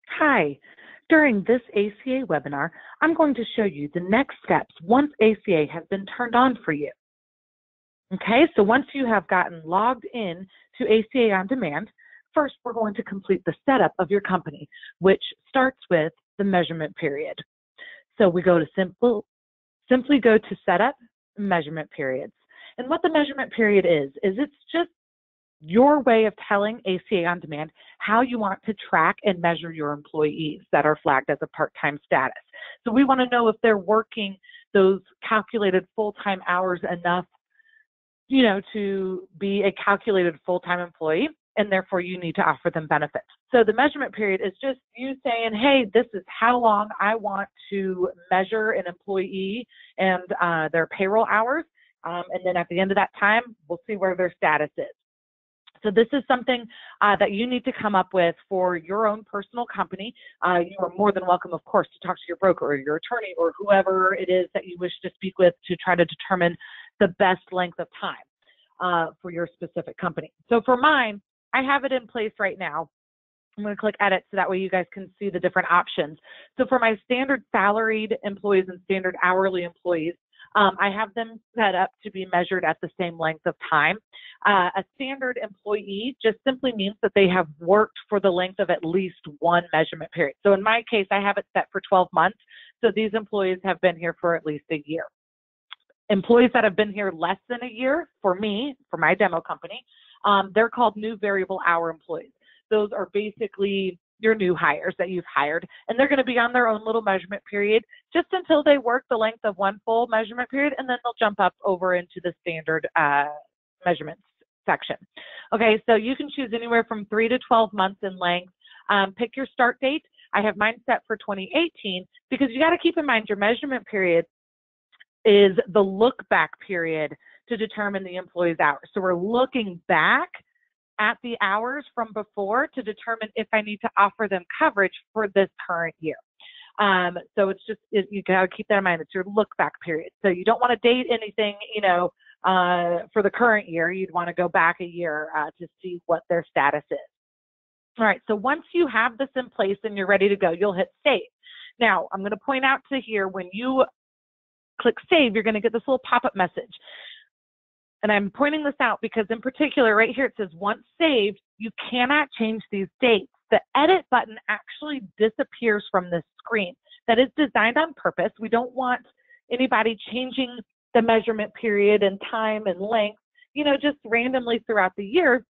Hi. During this ACA webinar, I'm going to show you the next steps once ACA has been turned on for you. Okay, so once you have gotten logged in to ACA OnDemand, first we're going to complete the setup of your company, which starts with the measurement period. So we go to simply go to Setup, Measurement Periods. And what the measurement period is it's just your way of telling ACA OnDemand how you want to track and measure your employees that are flagged as a part-time status. So we want to know if they're working those calculated full-time hours enough, to be a calculated full-time employee, and therefore you need to offer them benefits. So the measurement period is just you saying, hey, this is how long I want to measure an employee and their payroll hours, and then at the end of that time, we'll see where their status is. So this is something that you need to come up with for your own personal company. You are more than welcome, of course, to talk to your broker or your attorney or whoever it is that you wish to speak with to try to determine the best length of time for your specific company. So for mine, I have it in place right now. I'm going to click edit so that way you guys can see the different options. So for my standard salaried employees and standard hourly employees, I have them set up to be measured at the same length of time. A standard employee just simply means that they have worked for the length of at least one measurement period. So in my case, I have it set for 12 months. So these employees have been here for at least a year. Employees that have been here less than a year, for me, for my demo company, they're called new variable hour employees. Those are basically your new hires that you've hired, and they're going to be on their own little measurement period just until they work the length of one full measurement period, and then they'll jump up over into the standard measurements section. Okay, so you can choose anywhere from 3 to 12 months in length. Pick your start date. I have mine set for 2018 because you got to keep in mind your measurement period is the look back period to determine the employee's hours. So we're looking back at the hours from before to determine if I need to offer them coverage for this current year. So it's just, you got to keep that in mind. It's your look back period. So you don't want to date anything, for the current year. You'd want to go back a year to see what their status is. All right. So once you have this in place and you're ready to go, you'll hit save. Now, I'm going to point out to here, when you click save, you're going to get this little pop-up message. And I'm pointing this out because in particular, right here, it says once saved, you cannot change these dates. The edit button actually disappears from this screen. That is designed on purpose. We don't want anybody changing the measurement period and time and length, just randomly throughout the year,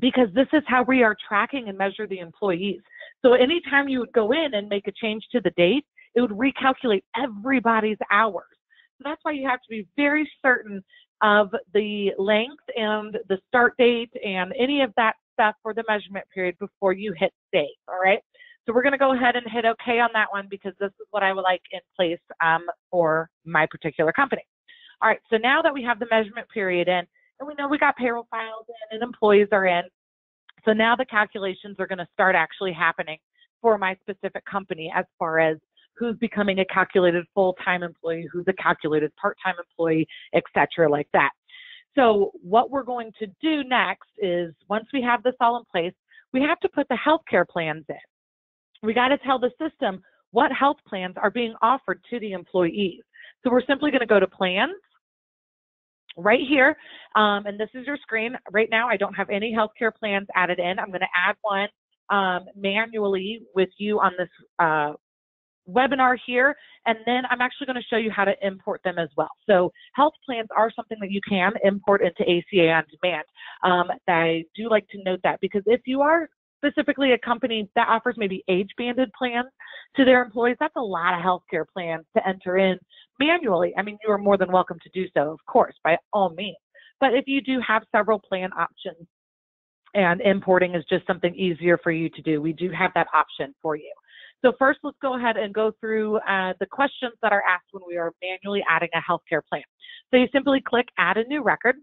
because this is how we are tracking and measure the employees. So anytime you would go in and make a change to the date, it would recalculate everybody's hours. So that's why you have to be very certain of the length and the start date and any of that stuff for the measurement period before you hit save, all right? So we're going to go ahead and hit OK on that one because this is what I would like in place for my particular company. All right, so now that we have the measurement period in, and we know we got payroll files in and employees are in, so now the calculations are going to start actually happening for my specific company as far as who's becoming a calculated full-time employee, who's a calculated part-time employee, et cetera, like that. So what we're going to do next is, once we have this all in place, we have to put the healthcare plans in. We got to tell the system what health plans are being offered to the employees. So we're simply going to go to plans right here, and this is your screen. Right now, I don't have any healthcare plans added in. I'm going to add one manually with you on this webinar here, and then I'm actually going to show you how to import them as well. So health plans are something that you can import into ACA OnDemand. I do like to note that, because if you are specifically a company that offers maybe age-banded plans to their employees, that's a lot of healthcare plans to enter in manually. I mean, you are more than welcome to do so, of course, by all means. But if you do have several plan options and importing is just something easier for you to do, we do have that option for you. So first, let's go ahead and go through the questions that are asked when we are manually adding a healthcare plan. So you simply click Add a New Record,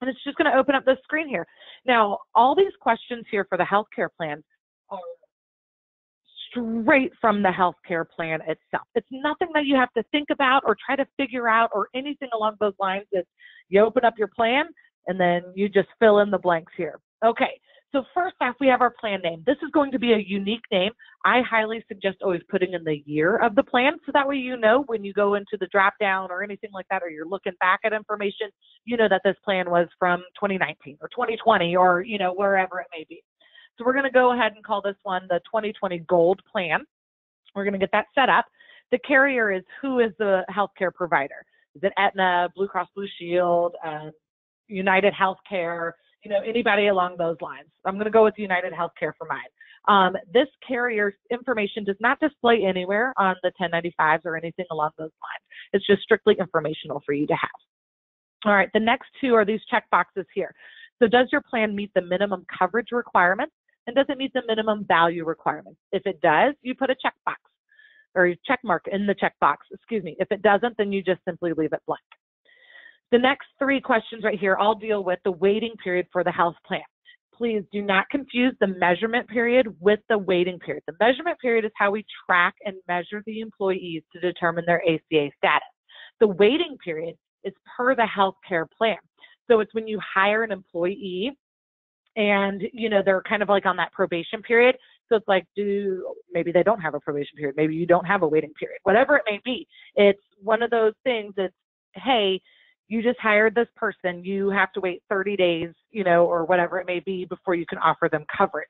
and it's just going to open up this screen here. Now, all these questions here for the healthcare plan are straight from the healthcare plan itself. It's nothing that you have to think about or try to figure out or anything along those lines. It's you open up your plan, and then you just fill in the blanks here. Okay, So first off, we have our plan name. This is going to be a unique name. I highly suggest always putting in the year of the plan, so that way you know when you go into the drop down or anything like that, or you're looking back at information, you know that this plan was from 2019 or 2020 or, you know, wherever it may be. So we're going to go ahead and call this one the 2020 Gold Plan. We're going to get that set up. The carrier is, who is the healthcare provider? Is it Aetna, Blue Cross Blue Shield, United Healthcare, you know, anybody along those lines? I'm going to go with United Healthcare for mine. This carrier's information does not display anywhere on the 1095s or anything along those lines. It's just strictly informational for you to have. All right, the next two are these check boxes here. So does your plan meet the minimum coverage requirements, and does it meet the minimum value requirements? If it does, you put a check box or a check mark in the check box, excuse me. If it doesn't, then you just simply leave it blank. The next three questions right here all deal with the waiting period for the health plan. Please do not confuse the measurement period with the waiting period. The measurement period is how we track and measure the employees to determine their ACA status. The waiting period is per the healthcare plan. So it's when you hire an employee and, you know, they're kind of like on that probation period. So it's like, maybe they don't have a probation period. Maybe you don't have a waiting period. Whatever it may be, it's one of those things that's, hey, you just hired this person, you have to wait 30 days, you know, or whatever it may be before you can offer them coverage.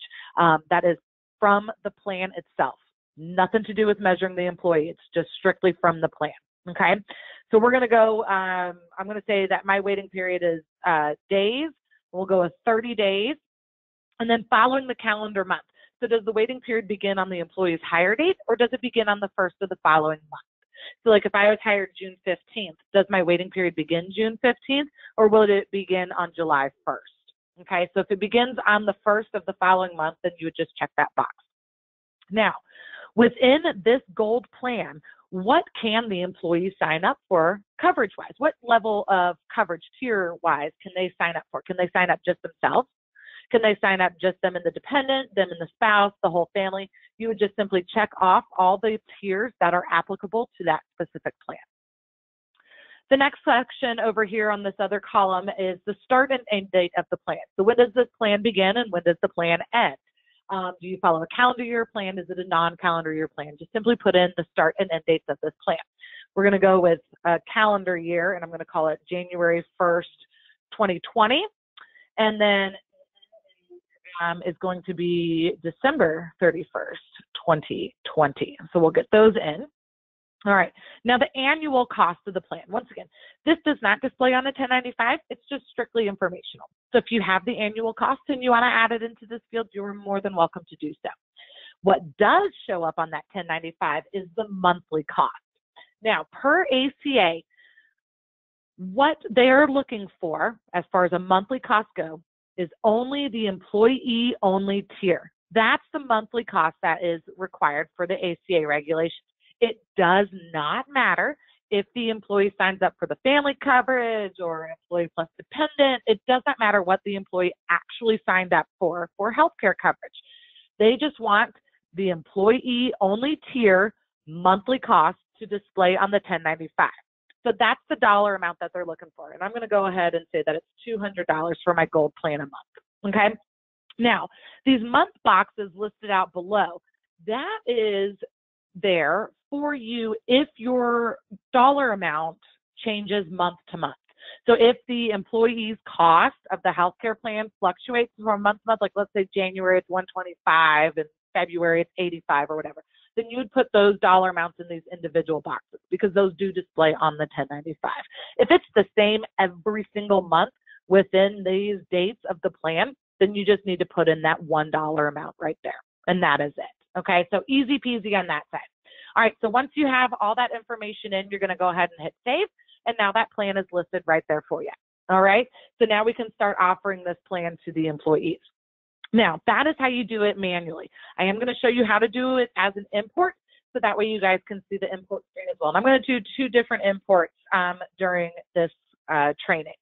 That is from the plan itself. Nothing to do with measuring the employee. It's just strictly from the plan. Okay. So we're going to go, I'm going to say that my waiting period is days. We'll go with 30 days. And then following the calendar month. So does the waiting period begin on the employee's hire date, or does it begin on the first of the following month? So like if I was hired June 15th, does my waiting period begin June 15th, or will it begin on July 1st? Okay, so if it begins on the first of the following month, then you would just check that box. Now, within this gold plan, what can the employee sign up for coverage-wise? What level of coverage tier-wise can they sign up for? Can they sign up just themselves? Can they sign up just them and the dependent, them and the spouse, the whole family? You would just simply check off all the tiers that are applicable to that specific plan. The next section over here on this other column is the start and end date of the plan. So when does this plan begin and when does the plan end? Do you follow a calendar year plan? Is it a non-calendar year plan? Just simply put in the start and end dates of this plan. We're going to go with a calendar year, and I'm going to call it January 1st, 2020. And then is going to be December 31st, 2020. So we'll get those in. All right. Now the annual cost of the plan. Once again, this does not display on the 1095. It's just strictly informational. So if you have the annual cost and you want to add it into this field, you're more than welcome to do so. What does show up on that 1095 is the monthly cost. Now, per ACA, what they're looking for as far as a monthly cost go is only the employee only tier. That's the monthly cost that is required for the ACA regulations. It does not matter if the employee signs up for the family coverage or employee plus dependent. It does not matter what the employee actually signed up for healthcare coverage. They just want the employee only tier monthly cost to display on the 1095. So that's the dollar amount that they're looking for. And I'm going to go ahead and say that it's $200 for my gold plan a month. Okay. Now, these month boxes listed out below, that is there for you if your dollar amount changes month to month. So if the employee's cost of the healthcare plan fluctuates from month to month, like let's say January it's $125 and February it's $85 or whatever, then you would put those dollar amounts in these individual boxes because those do display on the 1095. If it's the same every single month within these dates of the plan, then you just need to put in that $1 amount right there. And that is it. Okay, so easy peasy on that side. All right, so once you have all that information in, you're going to go ahead and hit save. And now that plan is listed right there for you. All right, so now we can start offering this plan to the employees. Now, that is how you do it manually. I am going to show you how to do it as an import, so that way you guys can see the import screen as well. And I'm going to do two different imports during this training.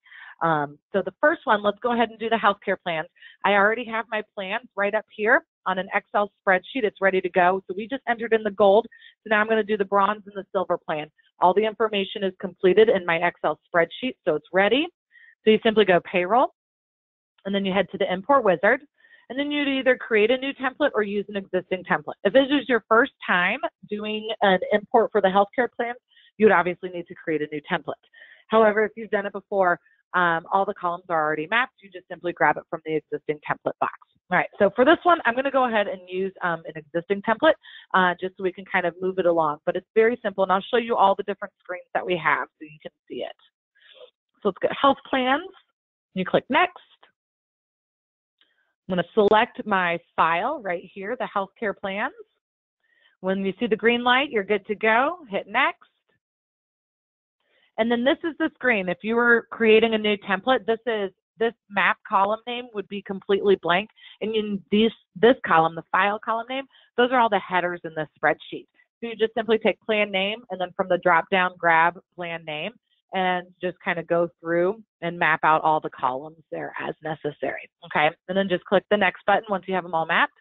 So the first one, let's go ahead and do the healthcare plans. I already have my plans right up here on an Excel spreadsheet. It's ready to go. So we just entered in the gold. So now I'm going to do the bronze and the silver plan. All the information is completed in my Excel spreadsheet, so it's ready. So you simply go payroll, and then you head to the import wizard. and then you'd either create a new template or use an existing template. If this is your first time doing an import for the healthcare plan, you would obviously need to create a new template. However, if you've done it before, all the columns are already mapped. You just simply grab it from the existing template box. All right, so for this one, I'm going to go ahead and use an existing template just so we can kind of move it along. But it's very simple, and I'll show you all the different screens that we have so you can see it. So let's get health plans. You click next. I'm going to select my file right here, the healthcare plans. When you see the green light, you're good to go. Hit next. And then this is the screen. If you were creating a new template, this map column name would be completely blank. And in this column, the file column name, those are all the headers in the spreadsheet. So you just simply take plan name and then from the drop down, grab plan name and just kind of go through and map out all the columns there as necessary. Okay. And then just click the next button once you have them all mapped.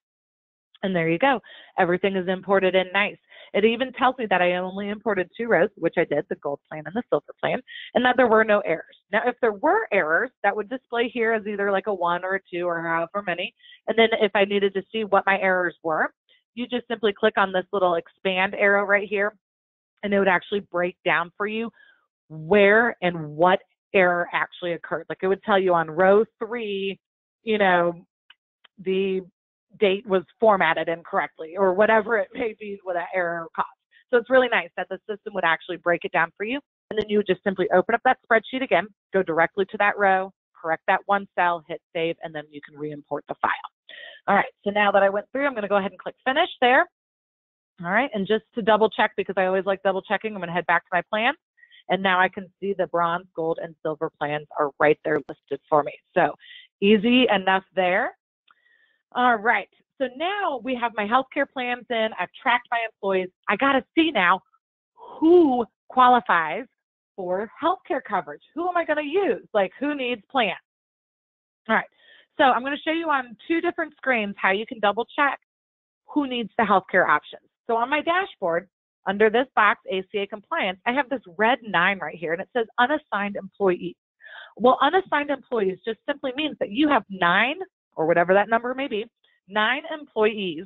And there you go. Everything is imported in nice. It even tells me that I only imported 2 rows, which I did, the gold plan and the silver plan, and that there were no errors. Now, if there were errors, that would display here as either like a 1 or a 2 or however many. And then if I needed to see what my errors were, you just simply click on this little expand arrow right here, and it would actually break down for you where and what error actually occurred. Like it would tell you on row 3, you know, the date was formatted incorrectly or whatever it may be what that error caused. So it's really nice that the system would actually break it down for you. And then you would just simply open up that spreadsheet again, go directly to that row, correct that one cell, hit save, and then you can re-import the file. All right, so now that I went through, I'm going to go ahead and click finish there. All right, and just to double check, because I always like double checking, I'm going to head back to my plan. And now I can see the bronze, gold, and silver plans are right there listed for me. So easy enough there. All right, so now we have my healthcare plans in. I've tracked my employees. I got to see now who qualifies for healthcare coverage. Who am I going to use? Like who needs plans? All right, so I'm going to show you on 2 different screens how you can double check who needs the healthcare options. So on my dashboard, under this box, ACA compliance, I have this red 9 right here, and it says unassigned employees. Well, unassigned employees just simply means that you have 9, or whatever that number may be, 9 employees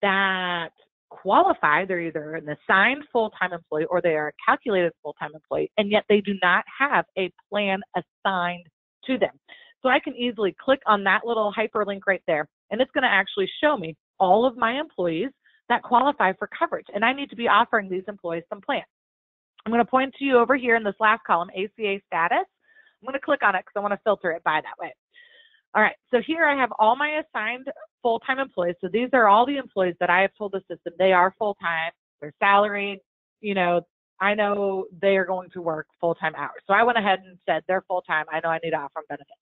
that qualify. They're either an assigned full-time employee or they are a calculated full-time employee, and yet they do not have a plan assigned to them. So I can easily click on that little hyperlink right there, and it's going to actually show me all of my employees that qualify for coverage, and I need to be offering these employees some plans. I'm going to point to you over here in this last column, ACA status. I'm going to click on it because I want to filter it by that way. All right, so here I have all my assigned full-time employees. So these are all the employees that I have told the system they are full-time, they're salaried, you know, I know they are going to work full-time hours. So I went ahead and said they're full-time, I know I need to offer them benefits.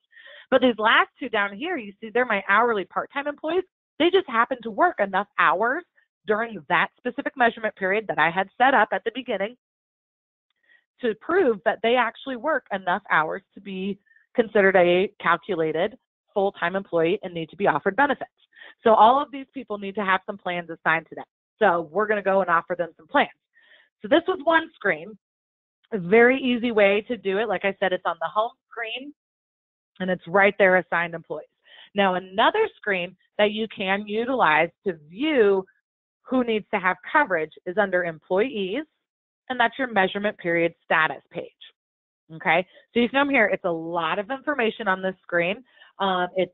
But these last 2 down here, you see they're my hourly part-time employees. They just happen to work enough hours during that specific measurement period that I had set up at the beginning to prove that they actually work enough hours to be considered a calculated full-time employee and need to be offered benefits. So all of these people need to have some plans assigned to them. So we're going to go and offer them some plans. So this was one screen, a very easy way to do it. Like I said, it's on the home screen and it's right there, assigned employees. Now another screen that you can utilize to view who needs to have coverage is under employees, and that's your measurement period status page. Okay, so you can come here. It's a lot of information on this screen. It's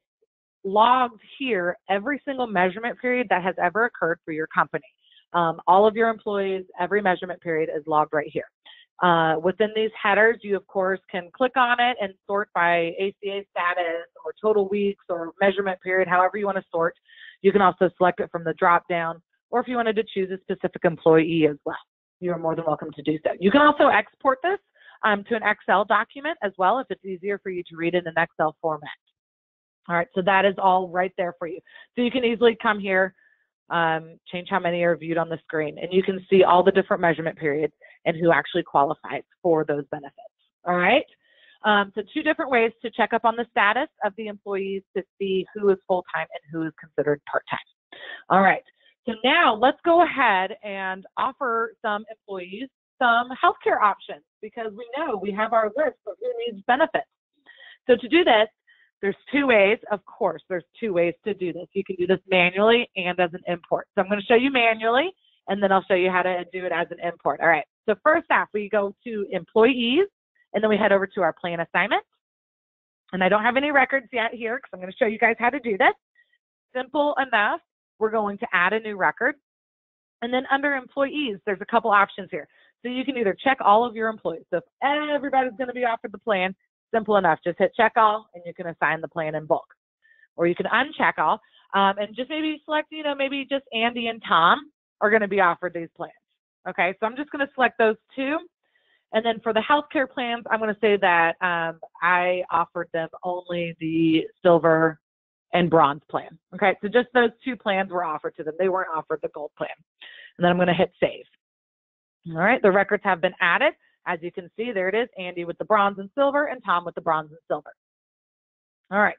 logged here every single measurement period that has ever occurred for your company. All of your employees, every measurement period is logged right here. Within these headers, you of course can click on it and sort by ACA status or total weeks or measurement period, however you want to sort. You can also select it from the drop down, or if you wanted to choose a specific employee as well, you're more than welcome to do so. You can also export this to an Excel document as well if it's easier for you to read in an Excel format. All right, so that is all right there for you. So you can easily come here, change how many are viewed on the screen, and you can see all the different measurement periods and who actually qualifies for those benefits. All right, so 2 different ways to check up on the status of the employees to see who is full-time and who is considered part-time. All right. So now let's go ahead and offer some employees some healthcare options because we know we have our list of who needs benefits. So to do this, There's two ways. Of course, there's two ways to do this. You can do this manually and as an import. So I'm going to show you manually, and then I'll show you how to do it as an import. All right. So first off, we go to employees, and then we head over to our plan assignment. And I don't have any records yet here because I'm going to show you guys how to do this. Simple enough. We're going to add a new record. And then under employees, there's a couple options here. So you can either check all of your employees. So if everybody's going to be offered the plan, simple enough. Just hit check all, and you can assign the plan in bulk. Or you can uncheck all, and just maybe select, maybe just Andy and Tom are going to be offered these plans. Okay, so I'm just going to select those two. And then for the healthcare plans, I'm going to say that I offered them only the silver and bronze plan. Okay, so just those two plans were offered to them. They weren't offered the gold plan. And then I'm going to hit save. All right, the records have been added. As you can see, there it is, Andy with the bronze and silver and Tom with the bronze and silver. All right,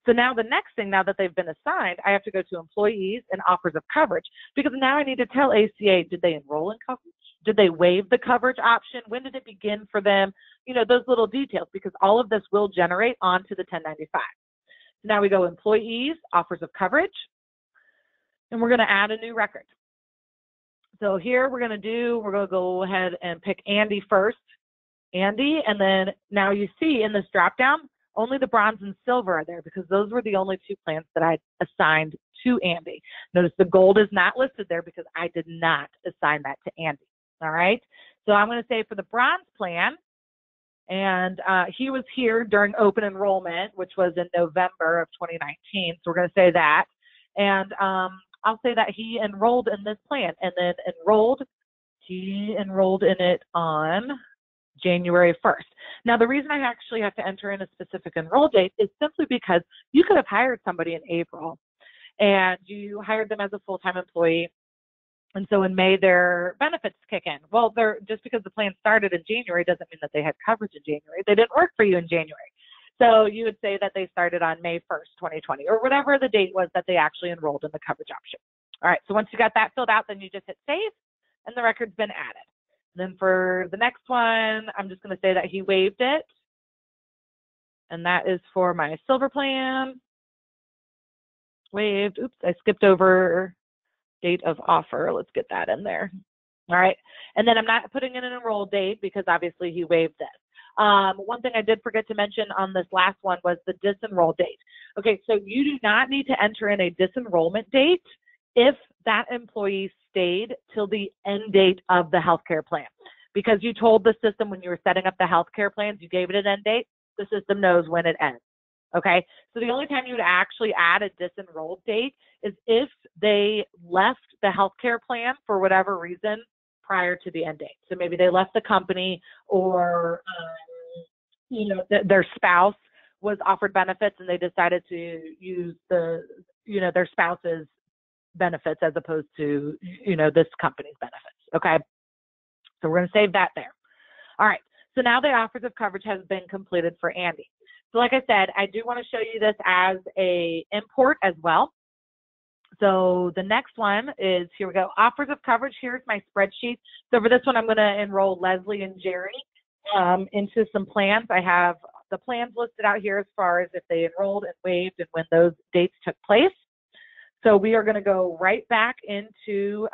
so now the next thing, now that they've been assigned, I have to go to employees and offers of coverage, because now I need to tell ACA, did they enroll in coverage? Did they waive the coverage option? When did it begin for them? Those little details, because all of this will generate onto the 1095. So now we go employees, offers of coverage, and we're going to add a new record. So here we're going to go ahead and pick Andy first. Andy, and then now you see in this drop down, only the bronze and silver are there because those were the only two plans that I assigned to Andy. Notice the gold is not listed there because I did not assign that to Andy. All right. So I'm going to say for the bronze plan, and he was here during open enrollment, which was in November of 2019. So we're going to say that. And I'll say that he enrolled in this plan, and then he enrolled in it on January 1st. Now, the reason I actually have to enter in a specific enroll date is simply because you could have hired somebody in April and you hired them as a full-time employee. And so in May, their benefits kick in. Well, just because the plan started in January doesn't mean that they had coverage in January. They didn't work for you in January. So you would say that they started on May 1st, 2020, or whatever the date was that they actually enrolled in the coverage option. All right, so once you got that filled out, then you just hit save, and the record's been added. Then for the next one, I'm just going to say that he waived it, and that is for my silver plan. Waived. Oops, I skipped over date of offer. Let's get that in there. All right, and then I'm not putting in an enroll date because obviously he waived this. One thing I did forget to mention on this last one was the disenroll date. Okay, so you do not need to enter in a disenrollment date if that employee stayed till the end date of the healthcare plan, because you told the system when you were setting up the healthcare plans, you gave it an end date, the system knows when it ends. Okay, so the only time you would actually add a disenroll date is if they left the healthcare plan for whatever reason prior to the end date. So maybe they left the company, or their spouse was offered benefits and they decided to use their spouse's benefits as opposed to this company's benefits. Okay, so we're going to save that there. All right, so now the offers of coverage has been completed for Andy. So like I said, I do want to show you this as a import as well. So the next one is, here we go, offers of coverage. Here's my spreadsheet. So for this one, I'm going to enroll Leslie and Jerry into some plans. I have the plans listed out here as far as if they enrolled and waived and when those dates took place. So we are going to go right back into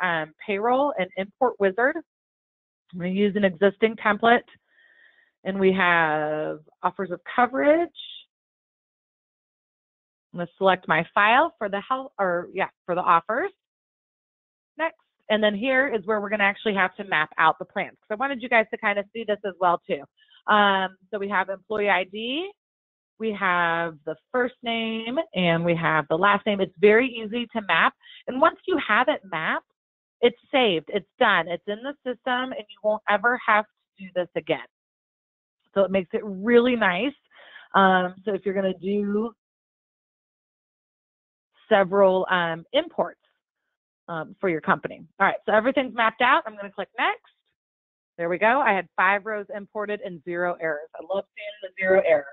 payroll and import wizard. I'm going to use an existing template, and we have offers of coverage. I'm going to select my file for the for the offers. Next, and then here is where we're going to actually have to map out the plans, because I wanted you guys to kind of see this as well too. So we have employee ID, we have the first name, and we have the last name. It's very easy to map, and once you have it mapped, it's saved, it's done, it's in the system, and you won't ever have to do this again. So it makes it really nice. So if you're going to do several imports for your company. All right, so everything's mapped out. I'm going to click next. There we go. I had 5 rows imported and 0 errors. I love seeing the 0 errors.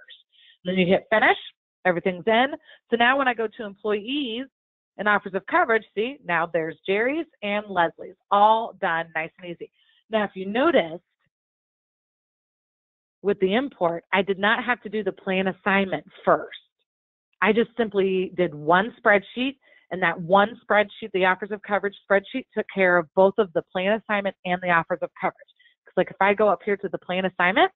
Then you hit finish. Everything's in. So now when I go to employees and offers of coverage, see, now there's Jerry's and Leslie's, all done nice and easy. Now, if you notice, with the import, I did not have to do the plan assignment first. I just simply did one spreadsheet, and that one spreadsheet, the offers of coverage spreadsheet, took care of both of the plan assignment and the offers of coverage. Because like if I go up here to the plan assignment,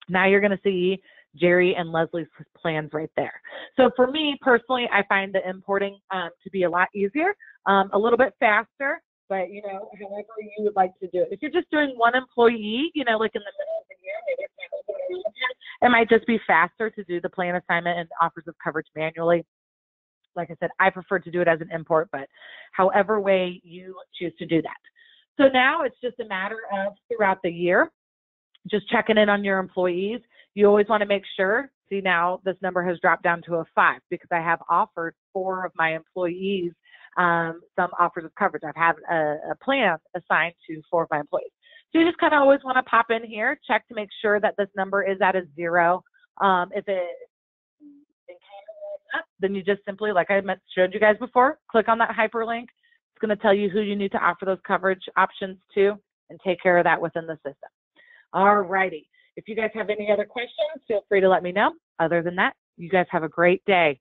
now you're going to see Jerry and Leslie's plans right there. So for me personally, I find the importing to be a lot easier, a little bit faster, but you know, however you would like to do it. If you're just doing one employee, you know, like in the middle of the year, maybe it's not open every weekend, it might just be faster to do the plan assignment and offers of coverage manually. Like I said, I prefer to do it as an import, but however way you choose to do that. So now it's just a matter of throughout the year, just checking in on your employees. You always want to make sure, see now this number has dropped down to a 5 because I have offered 4 of my employees some offers of coverage. I've had a plan assigned to 4 of my employees. So you just kind of always want to pop in here, check to make sure that this number is at a 0. If it up, then you just simply, like I showed you guys before, click on that hyperlink. It's going to tell you who you need to offer those coverage options to and take care of that within the system. All righty. If you guys have any other questions, feel free to let me know. Other than that, you guys have a great day.